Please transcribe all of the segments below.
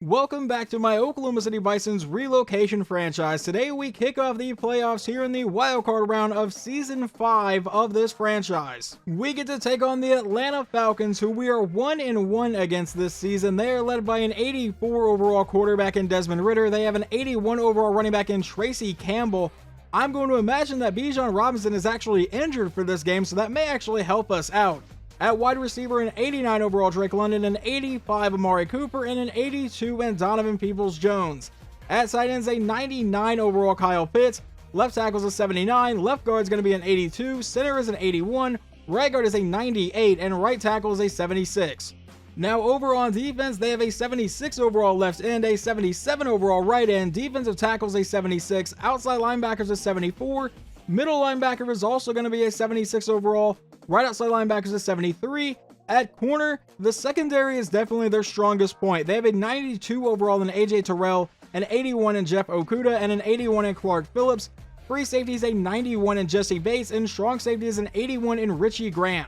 Welcome back to my Oklahoma City Bisons Relocation franchise. Today we kick off the playoffs here in the wildcard round of Season 5 of this franchise. We get to take on the Atlanta Falcons, who we are 1-1 against this season. They are led by an 84 overall quarterback in Desmond Ridder. They have an 81 overall running back in Tracy Campbell. I'm going to imagine that Bijan Robinson is actually injured for this game, so that may actually help us out. At wide receiver, an 89 overall Drake London, an 85 Amari Cooper, and an 82 and Donovan Peoples-Jones. At tight ends, a 99 overall Kyle Pitts. Left tackle's a 79, left guard's going to be an 82, center is an 81, right guard is a 98, and right tackle is a 76. Now over on defense, they have a 76 overall left end, a 77 overall right end, defensive tackle's a 76, outside linebacker's a 74, middle linebacker is also going to be a 76 overall, right outside linebackers is 73. At corner, the secondary is definitely their strongest point. They have a 92 overall in AJ Terrell, an 81 in Jeff Okuda, and an 81 in Clark Phillips. Free safety is a 91 in Jesse Bates, and strong safety is an 81 in Richie Grant.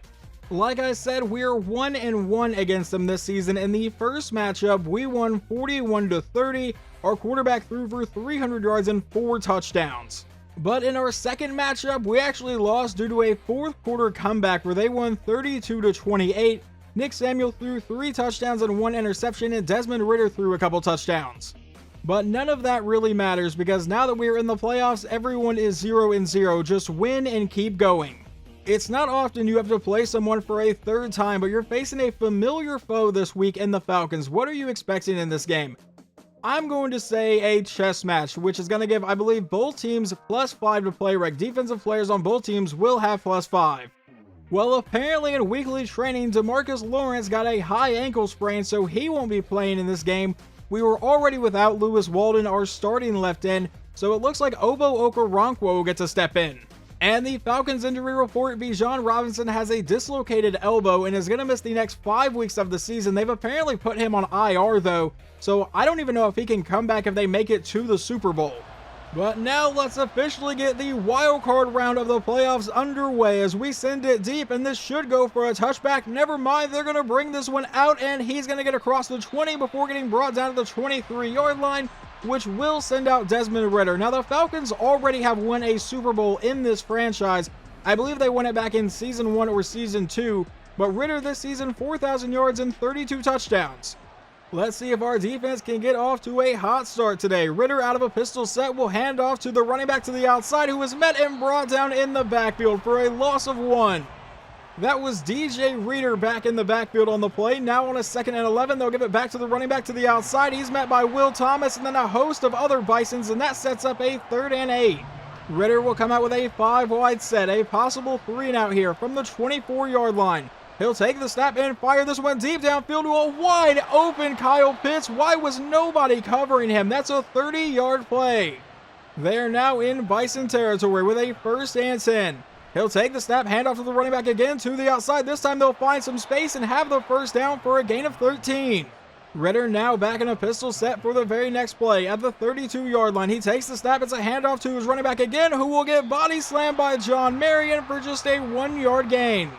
Like I said, we are 1-1 against them this season. In the first matchup, we won 41-30. Our quarterback threw for 300 yards and 4 touchdowns. But in our second matchup, we actually lost due to a fourth quarter comeback where they won 32-28. Nick Samuel threw 3 touchdowns and 1 interception, and Desmond Ridder threw a couple touchdowns. But none of that really matters because now that we are in the playoffs, everyone is 0-0. Just win and keep going. It's not often you have to play someone for a third time, but you're facing a familiar foe this week in the Falcons. What are you expecting in this game? I'm going to say a chess match, which is going to give, I believe, both teams +5 to play rec. Defensive players on both teams will have +5. Well, apparently in weekly training, DeMarcus Lawrence got a high ankle sprain, so he won't be playing in this game. We were already without Lewis Walden, our starting left end, so it looks like Obo Okoronkwo will get to step in. And the Falcons injury report, Bijan Robinson has a dislocated elbow and is going to miss the next 5 weeks of the season. They've apparently put him on IR though, so I don't even know if he can come back if they make it to the Super Bowl. But now let's officially get the wild card round of the playoffs underway as we send it deep, and this should go for a touchback. Never mind, they're going to bring this one out and he's going to get across the 20 before getting brought down to the 23-yard line, which will send out Desmond Ridder. Now, the Falcons already have won a Super Bowl in this franchise. I believe they won it back in Season 1 or Season 2, but Ridder this season, 4,000 yards and 32 touchdowns. Let's see if our defense can get off to a hot start today. Ridder out of a pistol set will hand off to the running back to the outside, who is met and brought down in the backfield for a loss of 1. That was DJ Reader back in the backfield on the play. Now on a 2nd and 11, they'll give it back to the running back to the outside. He's met by Will Thomas and then a host of other Bisons, and that sets up a 3rd and 8. Ridder will come out with a 5-wide set, a possible 3-and-out here from the 24-yard line. He'll take the snap and fire this one deep downfield to a wide open Kyle Pitts. Why was nobody covering him? That's a 30-yard play. They are now in Bison territory with a 1st and 10. He'll take the snap, hand off to the running back again to the outside. This time they'll find some space and have the 1st down for a gain of 13. Ridder now back in a pistol set for the very next play at the 32-yard line. He takes the snap. It's a handoff to his running back again, who will get body slammed by John Marion for just a 1-yard gain.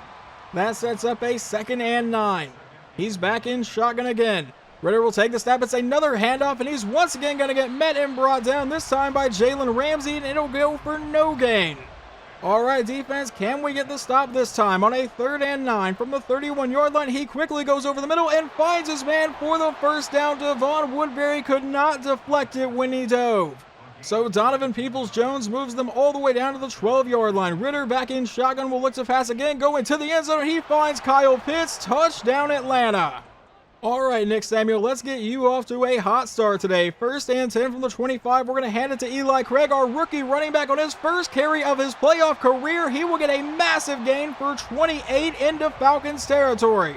That sets up a 2nd and 9. He's back in shotgun again. Ridder will take the snap. It's another handoff, and he's once again going to get met and brought down, this time by Jalen Ramsey, and it'll go for no gain. All right, defense, can we get the stop this time? On a 3rd and 9 from the 31-yard line, he quickly goes over the middle and finds his man for the 1st down. Devon Woodbury could not deflect it when he dove. So Donovan Peoples-Jones moves them all the way down to the 12-yard line. Ridder back in shotgun will look to pass again, going to the end zone. He finds Kyle Pitts. Touchdown Atlanta. All right, Nick Samuel, let's get you off to a hot start today. 1st and 10 from the 25. We're going to hand it to Eli Craig, our rookie running back, on his first carry of his playoff career. He will get a massive gain for 28 into Falcons territory.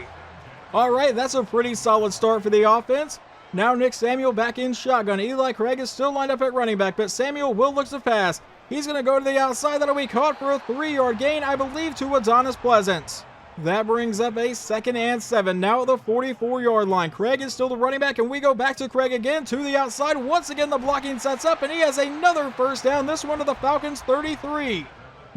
All right, that's a pretty solid start for the offense. Now Nick Samuel back in shotgun. Eli Craig is still lined up at running back, but Samuel will look to pass. He's going to go to the outside. That'll be caught for a 3-yard gain, I believe, to Adonis Pleasance. That brings up a 2nd and 7. Now at the 44-yard line. Craig is still the running back, and we go back to Craig again to the outside. Once again, the blocking sets up, and he has another 1st down. This one to the Falcons 33.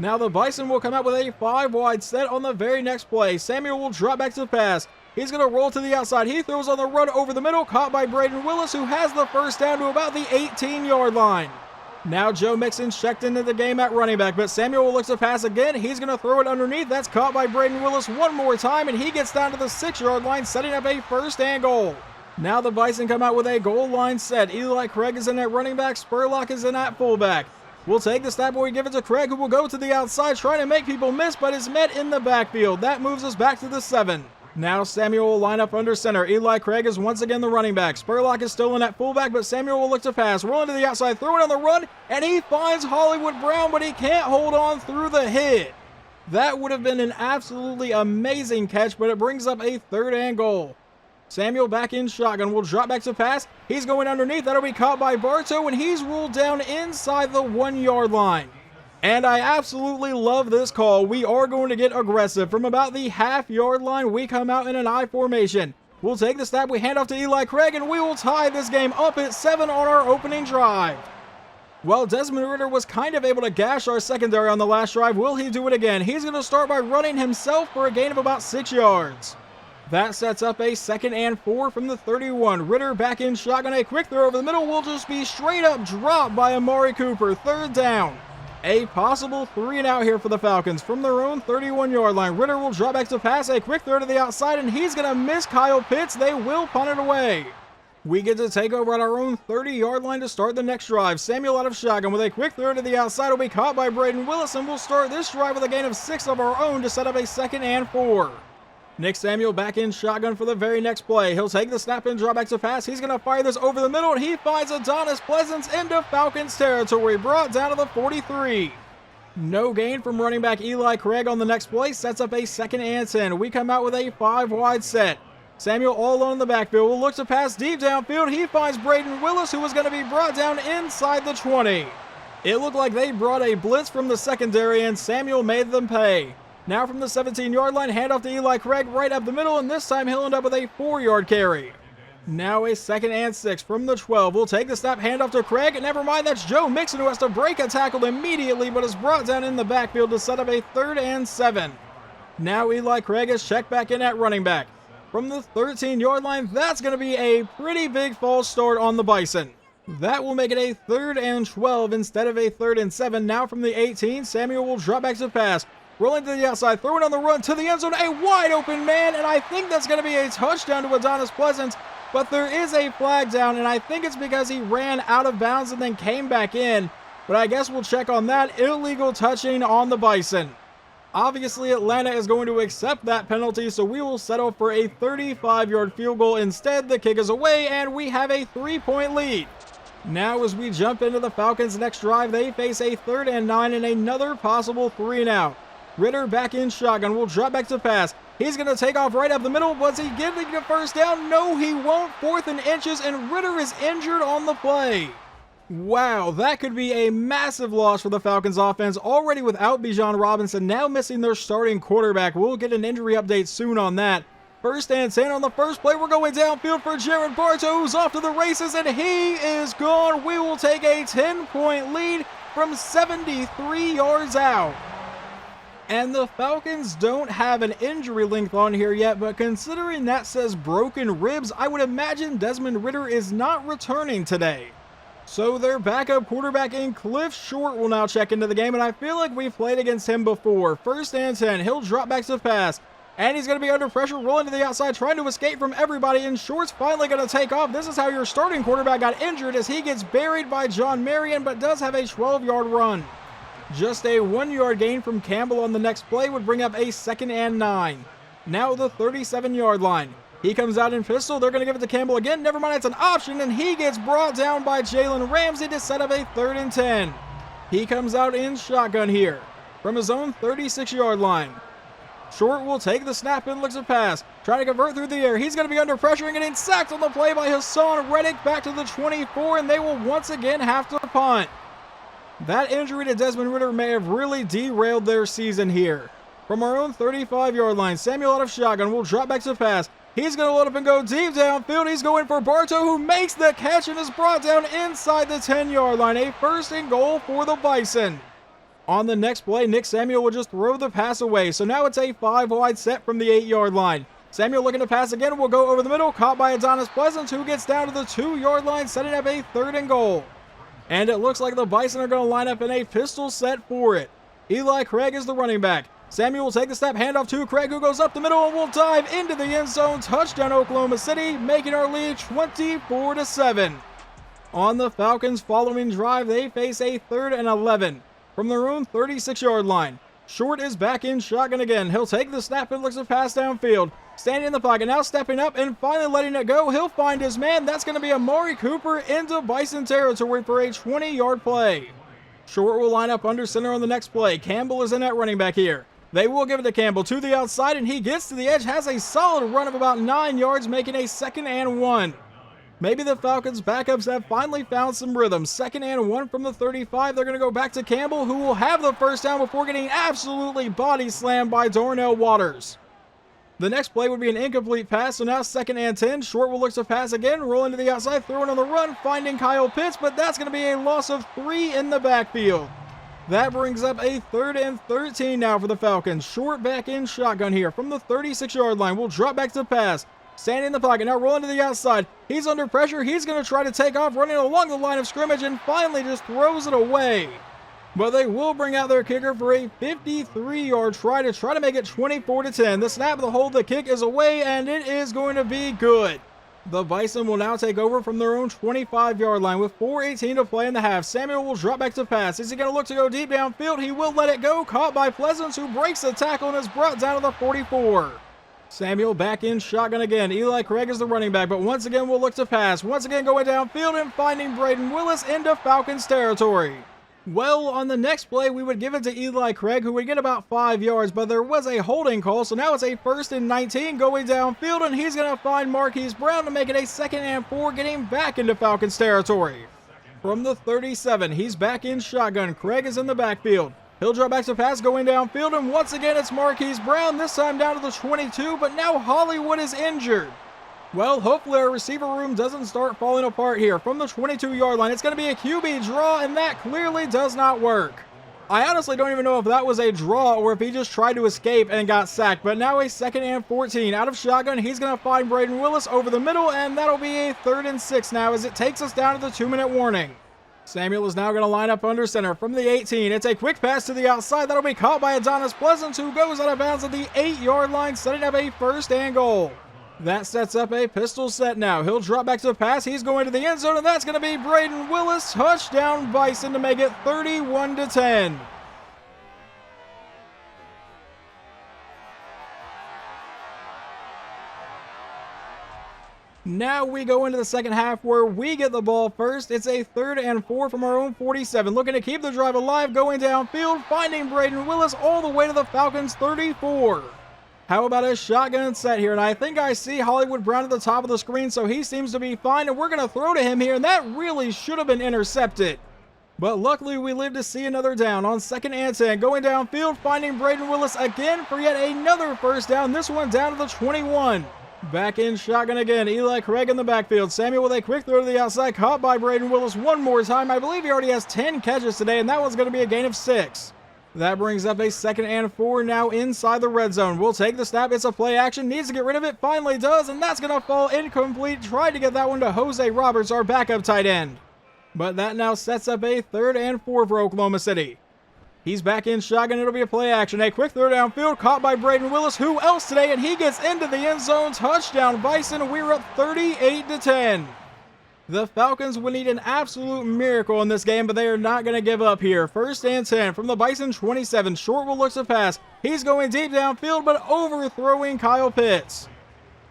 Now the Bison will come out with a 5-wide set on the very next play. Samuel will drop back to the pass. He's going to roll to the outside. He throws on the run over the middle, caught by Braden Willis, who has the first down to about the 18-yard line. Now Joe Mixon's checked into the game at running back, but Samuel looks to pass again. He's going to throw it underneath. That's caught by Braden Willis one more time, and he gets down to the 6-yard line, setting up a first and goal. Now the Bison come out with a goal line set. Eli Craig is in at running back. Spurlock is in at fullback. We'll take the snap, we give it to Craig, who will go to the outside, trying to make people miss, but is met in the backfield. That moves us back to the 7. Now Samuel will line up under center. Eli Craig is once again the running back. Spurlock is still in at fullback, but Samuel will look to pass. Rolling to the outside, throw it on the run, and he finds Hollywood Brown, but he can't hold on through the hit. That would have been an absolutely amazing catch, but it brings up a 3rd and goal. Samuel back in shotgun, will drop back to pass. He's going underneath. That'll be caught by Bartow, and he's ruled down inside the 1-yard line. And I absolutely love this call. We are going to get aggressive. From about the half-yard line, we come out in an I formation. We'll take the snap, we hand off to Eli Craig, and we will tie this game up at 7 on our opening drive. Well, Desmond Ridder was kind of able to gash our secondary on the last drive. Will he do it again? He's going to start by running himself for a gain of about 6 yards. That sets up a 2nd and 4 from the 31. Ridder back in shotgun. A quick throw over the middle will just be straight up dropped by Amari Cooper. 3rd down. A possible 3 and out here for the Falcons from their own 31-yard line. Ridder will drop back to pass. A quick throw to the outside, and he's going to miss Kyle Pitts. They will punt it away. We get to take over at our own 30-yard line to start the next drive. Samuel out of shotgun with a quick throw to the outside will be caught by Braden Willis, and we'll start this drive with a gain of 6 of our own to set up a 2nd and 4. Nick Samuel back in shotgun for the very next play. He'll take the snap and drop back to pass. He's going to fire this over the middle, and he finds Adonis Pleasance into Falcons territory, brought down to the 43. No gain from running back Eli Craig on the next play. Sets up a 2nd and 10. We come out with a 5-wide set. Samuel all alone in the backfield will look to pass deep downfield. He finds Braden Willis, who is going to be brought down inside the 20. It looked like they brought a blitz from the secondary, and Samuel made them pay. Now from the 17-yard line, handoff to Eli Craig right up the middle, and this time he'll end up with a 4-yard carry. Now a 2nd and 6 from the 12. We'll take the snap, handoff to Craig, and never mind, that's Joe Mixon, who has to break a tackle immediately, but is brought down in the backfield to set up a 3rd and 7. Now Eli Craig is checked back in at running back. From the 13-yard line, that's going to be a pretty big false start on the Bison. That will make it a 3rd and 12 instead of a 3rd and 7. Now from the 18, Samuel will drop back to pass. Rolling to the outside, throwing on the run to the end zone, a wide open man, and I think that's going to be a touchdown to Adonis Pleasance, but there is a flag down, and I think it's because he ran out of bounds and then came back in, but I guess we'll check on that. Illegal touching on the Bison. Obviously, Atlanta is going to accept that penalty, so we will settle for a 35-yard field goal instead. The kick is away, and we have a 3-point lead. Now as we jump into the Falcons' next drive, they face a 3rd and 9 and another possible 3 and out. Ridder back in shotgun, will drop back to pass. He's going to take off right up the middle. Was he getting the first down? No, he won't. 4th and inches, and Ridder is injured on the play. Wow, that could be a massive loss for the Falcons offense, already without Bijan Robinson, now missing their starting quarterback. We'll get an injury update soon on that. 1st and 10 on the first play. We're going downfield for Jared Bartow, who's off to the races, and he is gone. We will take a 10-point lead from 73 yards out. And the Falcons don't have an injury length on here yet, but considering that says broken ribs, I would imagine Desmond Ridder is not returning today. So their backup quarterback in Cliff Short will now check into the game, and I feel like we've played against him before. 1st and 10, he'll drop back to pass, and he's going to be under pressure, rolling to the outside, trying to escape from everybody, and Short's finally going to take off. This is how your starting quarterback got injured, as he gets buried by John Marion, but does have a 12-yard run. Just a 1-yard gain from Campbell on the next play would bring up a 2nd and 9. Now the 37-yard line. He comes out in pistol. They're going to give it to Campbell again. Never mind, it's an option, and he gets brought down by Jalen Ramsey to set up a 3rd and 10. He comes out in shotgun here from his own 36-yard line. Short will take the snap and looks to pass. Trying to convert through the air. He's going to be under pressure and getting sacked on the play by Hassan Reddick back to the 24, and they will once again have to punt. That injury to Desmond Ridder may have really derailed their season here. From our own 35-yard line, Samuel out of shotgun will drop back to pass. He's going to load up and go deep downfield. He's going for Bartow, who makes the catch and is brought down inside the 10-yard line. A 1st and goal for the Bison. On the next play, Nick Samuel will just throw the pass away. So now it's a 5-wide set from the 8-yard line. Samuel looking to pass again, will go over the middle, caught by Adonis Pleasance, who gets down to the 2-yard line, setting up a 3rd and goal. And it looks like the Bison are going to line up in a pistol set for it. Eli Craig is the running back. Samuel will take the snap, handoff to Craig, who goes up the middle and will dive into the end zone. Touchdown Oklahoma City, making our lead 24-7. On the Falcons' following drive, they face a 3rd and 11 from their own 36-yard line. Short is back in shotgun again. He'll take the snap and looks to pass downfield. Standing in the pocket, now stepping up and finally letting it go. He'll find his man. That's going to be Amari Cooper into Bison territory for a 20-yard play. Short will line up under center on the next play. Campbell is in at running back here. They will give it to Campbell to the outside, and he gets to the edge, has a solid run of about 9 yards, making a 2nd and 1. Maybe the Falcons' backups have finally found some rhythm. 2nd and 1 from the 35. They're going to go back to Campbell, who will have the first down before getting absolutely body slammed by Darnell Waters. The next play would be an incomplete pass, so now 2nd and 10. Short will look to pass again, rolling to the outside, throwing on the run, finding Kyle Pitts, but that's going to be a loss of 3 in the backfield. That brings up a 3rd and 13 now for the Falcons. Short back in shotgun here from the 36-yard line. We'll drop back to pass. Standing in the pocket, now rolling to the outside. He's under pressure. He's going to try to take off, running along the line of scrimmage, and finally just throws it away. But they will bring out their kicker for a 53-yard try to make it 24-10. The snap, the hold, the kick is away, and it is going to be good. The Bison will now take over from their own 25-yard line with 4:18 to play in the half. Samuel will drop back to pass. Is he going to look to go deep downfield? He will let it go. Caught by Pleasance, who breaks the tackle and is brought down to the 44. Samuel back in shotgun again. Eli Craig is the running back, but once again will look to pass. Once again going downfield and finding Braden Willis into Falcons territory. Well, on the next play, we would give it to Eli Craig, who would get about 5 yards, but there was a holding call, so now it's a 1st and 19 going downfield, and he's going to find Marquise Brown to make it a 2nd and 4, getting back into Falcons territory. From the 37, he's back in shotgun. Craig is in the backfield. He'll drop back to pass going downfield, and once again it's Marquise Brown, this time down to the 22, but now Hollywood is injured. Well, hopefully our receiver room doesn't start falling apart here. From the 22-yard line, it's going to be a QB draw, and that clearly does not work. I honestly don't even know if that was a draw or if he just tried to escape and got sacked, but now a 2nd and 14. Out of shotgun, he's going to find Braden Willis over the middle, and that'll be a 3rd and 6 now as it takes us down to the 2-minute warning. Samuel is now going to line up under center from the 18. It's a quick pass to the outside. That'll be caught by Adonis Pleasance, who goes out of bounds at the 8-yard line, setting up a 1st and goal. That sets up a pistol set now. He'll drop back to the pass. He's going to the end zone, and that's going to be Braden Willis. Touchdown Bison to make it 31-10. Now we go into the second half where we get the ball first. It's a 3rd and 4 from our own 47. Looking to keep the drive alive, going downfield, finding Braden Willis all the way to the Falcons 34. How about a shotgun set here? And I think I see Hollywood Brown at the top of the screen, so he seems to be fine. And we're going to throw to him here, and that really should have been intercepted. But luckily, we live to see another down on 2nd and 10. Going downfield, finding Braden Willis again for yet another 1st down. This one down to the 21. Back in shotgun again. Eli Craig in the backfield. Samuel with a quick throw to the outside. Caught by Braden Willis one more time. I believe he already has 10 catches today, and that one's going to be a gain of 6. That brings up a 2nd and 4 now inside the red zone. We'll take the snap. It's a play action. Needs to get rid of it. Finally does, and that's going to fall incomplete. Tried to get that one to Jose Roberts, our backup tight end. But that now sets up a 3rd and 4 for Oklahoma City. He's back in shotgun. It'll be a play action. A quick throw downfield. Caught by Braden Willis. Who else today? And he gets into the end zone. Touchdown Bison. We're up 38-10. The Falcons would need an absolute miracle in this game, but they are not going to give up here. 1st and 10 from the Bison 27. Short will look to pass. He's going deep downfield, but overthrowing Kyle Pitts.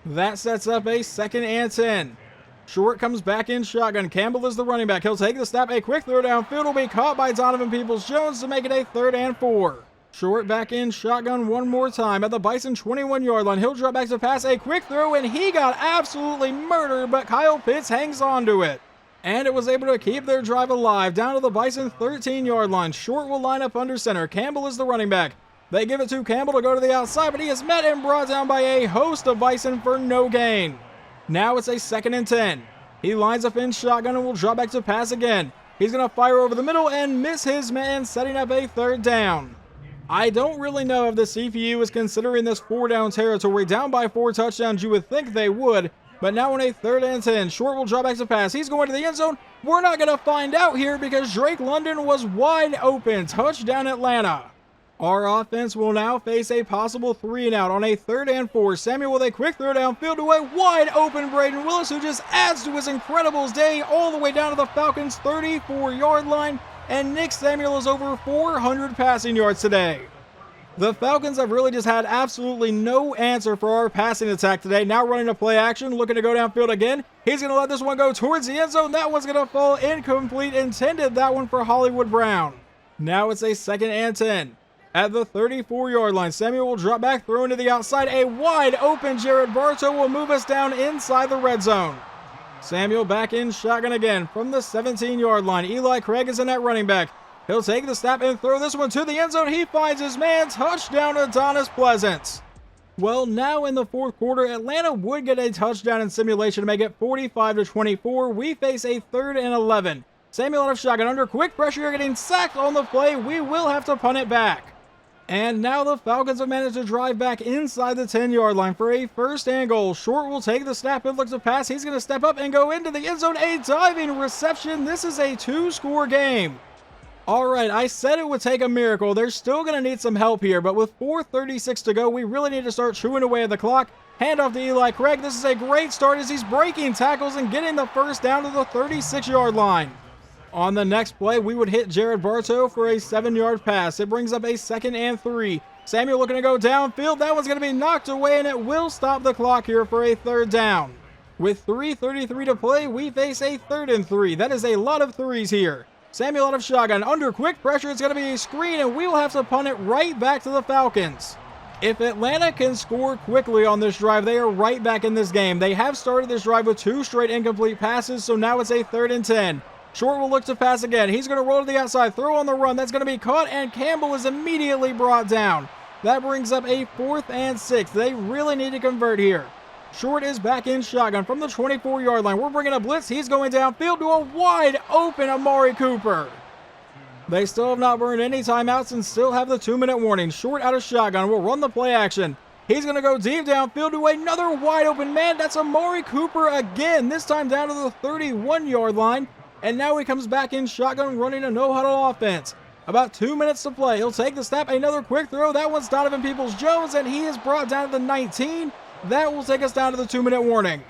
That sets up a 2nd and 10. Short comes back in shotgun. Campbell is the running back. He'll take the snap. A quick throw downfield will be caught by Donovan Peoples-Jones to make it a 3rd and 4. Short back in shotgun one more time at the Bison 21-yard line. He'll drop back to pass. A quick throw, and he got absolutely murdered, but Kyle Pitts hangs on to it. And it was able to keep their drive alive down to the Bison 13-yard line. Short will line up under center. Campbell is the running back. They give it to Campbell to go to the outside, but he is met and brought down by a host of Bison for no gain. Now it's a 2nd and 10. He lines up in shotgun and will drop back to pass again. He's going to fire over the middle and miss his man, setting up a 3rd down. I don't really know if the CPU is considering this 4-down territory. Down by 4 touchdowns, you would think they would. But now on a 3rd and 10, Short will drop back to pass. He's going to the end zone. We're not going to find out here because Drake London was wide open. Touchdown Atlanta. Our offense will now face a possible 3-and-out on a 3rd and 4. Samuel with a quick throw downfield to a wide open Braden Willis, who just adds to his Incredibles day all the way down to the Falcons' 34-yard line. And Nick Samuel is over 400 passing yards today. The Falcons have really just had absolutely no answer for our passing attack today. Now running a play action, looking to go downfield again. He's going to let this one go towards the end zone. That one's going to fall incomplete. Intended that one for Hollywood Brown. Now it's a 2nd and 10. At the 34-yard line, Samuel will drop back, throw to the outside. A wide open Jared Bartow will move us down inside the red zone. Samuel back in shotgun again from the 17-yard line. Eli Craig is in at running back. He'll take the snap and throw this one to the end zone. He finds his man. Touchdown Adonis Pleasant. Well, now in the 4th quarter, Atlanta would get a touchdown in simulation to make it 45-24. We face a 3rd and 11. Samuel out of shotgun under quick pressure. You're getting sacked on the play. We will have to punt it back. And now the Falcons have managed to drive back inside the 10-yard line for a 1st and goal. Short will take the snap and look to pass. He's going to step up and go into the end zone. A diving reception. This is a 2-score game. Alright, I said it would take a miracle. They're still going to need some help here, but with 4:36 to go, we really need to start chewing away at the clock. Hand off to Eli Craig. This is a great start as he's breaking tackles and getting the first down to the 36-yard line. On the next play, we would hit Jared Bartow for a 7-yard pass. It brings up a 2nd and 3. Samuel looking to go downfield. That one's going to be knocked away, and it will stop the clock here for a 3rd down. With 3:33 to play, we face a 3rd and 3. That is a lot of threes here. Samuel out of shotgun. Under quick pressure, it's going to be a screen, and we will have to punt it right back to the Falcons. If Atlanta can score quickly on this drive, they are right back in this game. They have started this drive with 2 straight incomplete passes, so now it's a 3rd and 10. Short will look to pass again. He's going to roll to the outside, throw on the run. That's going to be caught, and Campbell is immediately brought down. That brings up a 4th and 6. They really need to convert here. Short is back in shotgun from the 24-yard line. We're bringing a blitz. He's going downfield to a wide open Amari Cooper. They still have not burned any timeouts and still have the 2-minute warning. Short out of shotgun will run the play action. He's going to go deep downfield to another wide open man. That's Amari Cooper again, this time down to the 31-yard line. And now he comes back in shotgun running a no-huddle offense. About 2 minutes to play. He'll take the snap, another quick throw. That one's Donovan Peoples-Jones, and he is brought down to the 19. That will take us down to the 2-minute warning.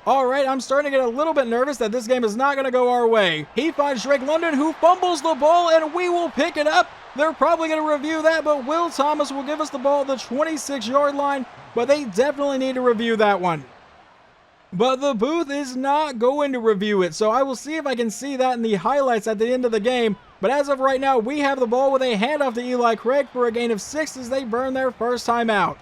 All right, I'm starting to get a little bit nervous that this game is not going to go our way. He finds Drake London, who fumbles the ball, and we will pick it up. They're probably going to review that, but Will Thomas will give us the ball at the 26-yard line, but they definitely need to review that one. But the booth is not going to review it, so I will see if I can see that in the highlights at the end of the game. But as of right now, we have the ball with a handoff to Eli Craig for a gain of 6 as they burn their first time out.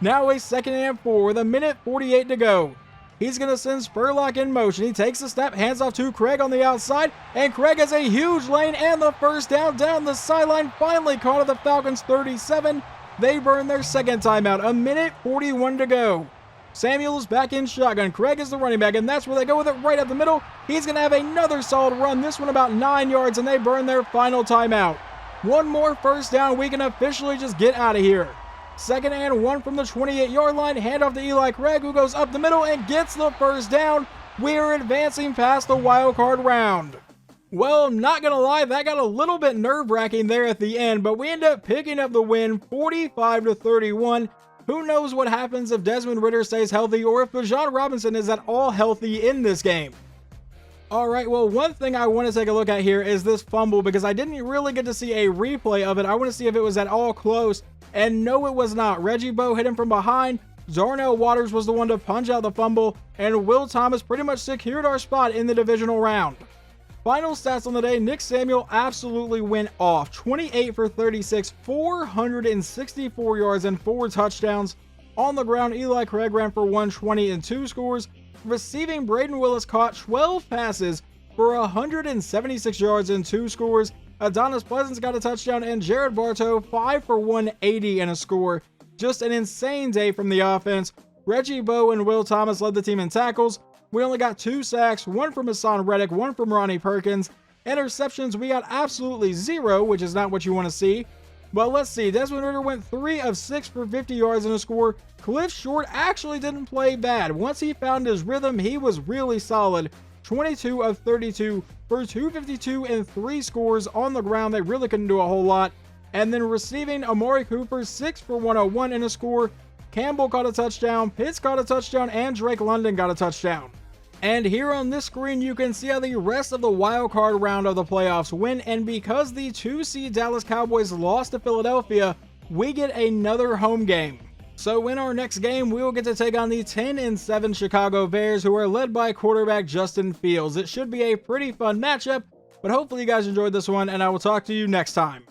Now a 2nd and 4 with 1:48 to go. He's going to send Spurlock in motion. He takes the snap, hands off to Craig on the outside, and Craig has a huge lane and the first down the sideline. Finally caught at the Falcons 37. They burn their second timeout. 1:41 to go. Samuel's back in shotgun. Craig is the running back, and that's where they go with it right up the middle. He's going to have another solid run, this one about 9 yards, and they burn their final timeout. One more first down, we can officially just get out of here. 2nd and 1 from the 28-yard line. Handoff to Eli Craig, who goes up the middle and gets the first down. We are advancing past the wild card round. Well, not going to lie, that got a little bit nerve-wracking there at the end, but we end up picking up the win 45-31. Who knows what happens if Desmond Ridder stays healthy or if Bijan Robinson is at all healthy in this game. Alright, well, one thing I want to take a look at here is this fumble because I didn't really get to see a replay of it. I want to see if it was at all close, and no, it was not. Reggie Bowe hit him from behind. Darnell Waters was the one to punch out the fumble, and Will Thomas pretty much secured our spot in the divisional round. Final stats on the day, Nick Samuel absolutely went off. 28 for 36, 464 yards and 4 touchdowns. On the ground, Eli Craig ran for 120 and 2 scores. Receiving, Braden Willis caught 12 passes for 176 yards and 2 scores. Adonis Pleasant got a touchdown, and Jared Bartow 5 for 180 and a score. Just an insane day from the offense. Reggie Bowe and Will Thomas led the team in tackles. We only got 2 sacks, 1 from Hassan Reddick, 1 from Ronnie Perkins. Interceptions, we got absolutely 0, which is not what you want to see. But let's see, Desmond Ridder went 3 of 6 for 50 yards in a score. Cliff Short actually didn't play bad. Once he found his rhythm, he was really solid. 22 of 32 for 252 and 3 scores on the ground. They really couldn't do a whole lot. And then receiving, Amari Cooper, 6 for 101 in a score. Campbell caught a touchdown, Pitts caught a touchdown, and Drake London got a touchdown. And here on this screen, you can see how the rest of the wild card round of the playoffs went. And because the 2 seed Dallas Cowboys lost to Philadelphia, we get another home game. So in our next game, we will get to take on the 10-7 Chicago Bears, who are led by quarterback Justin Fields. It should be a pretty fun matchup, but hopefully you guys enjoyed this one, and I will talk to you next time.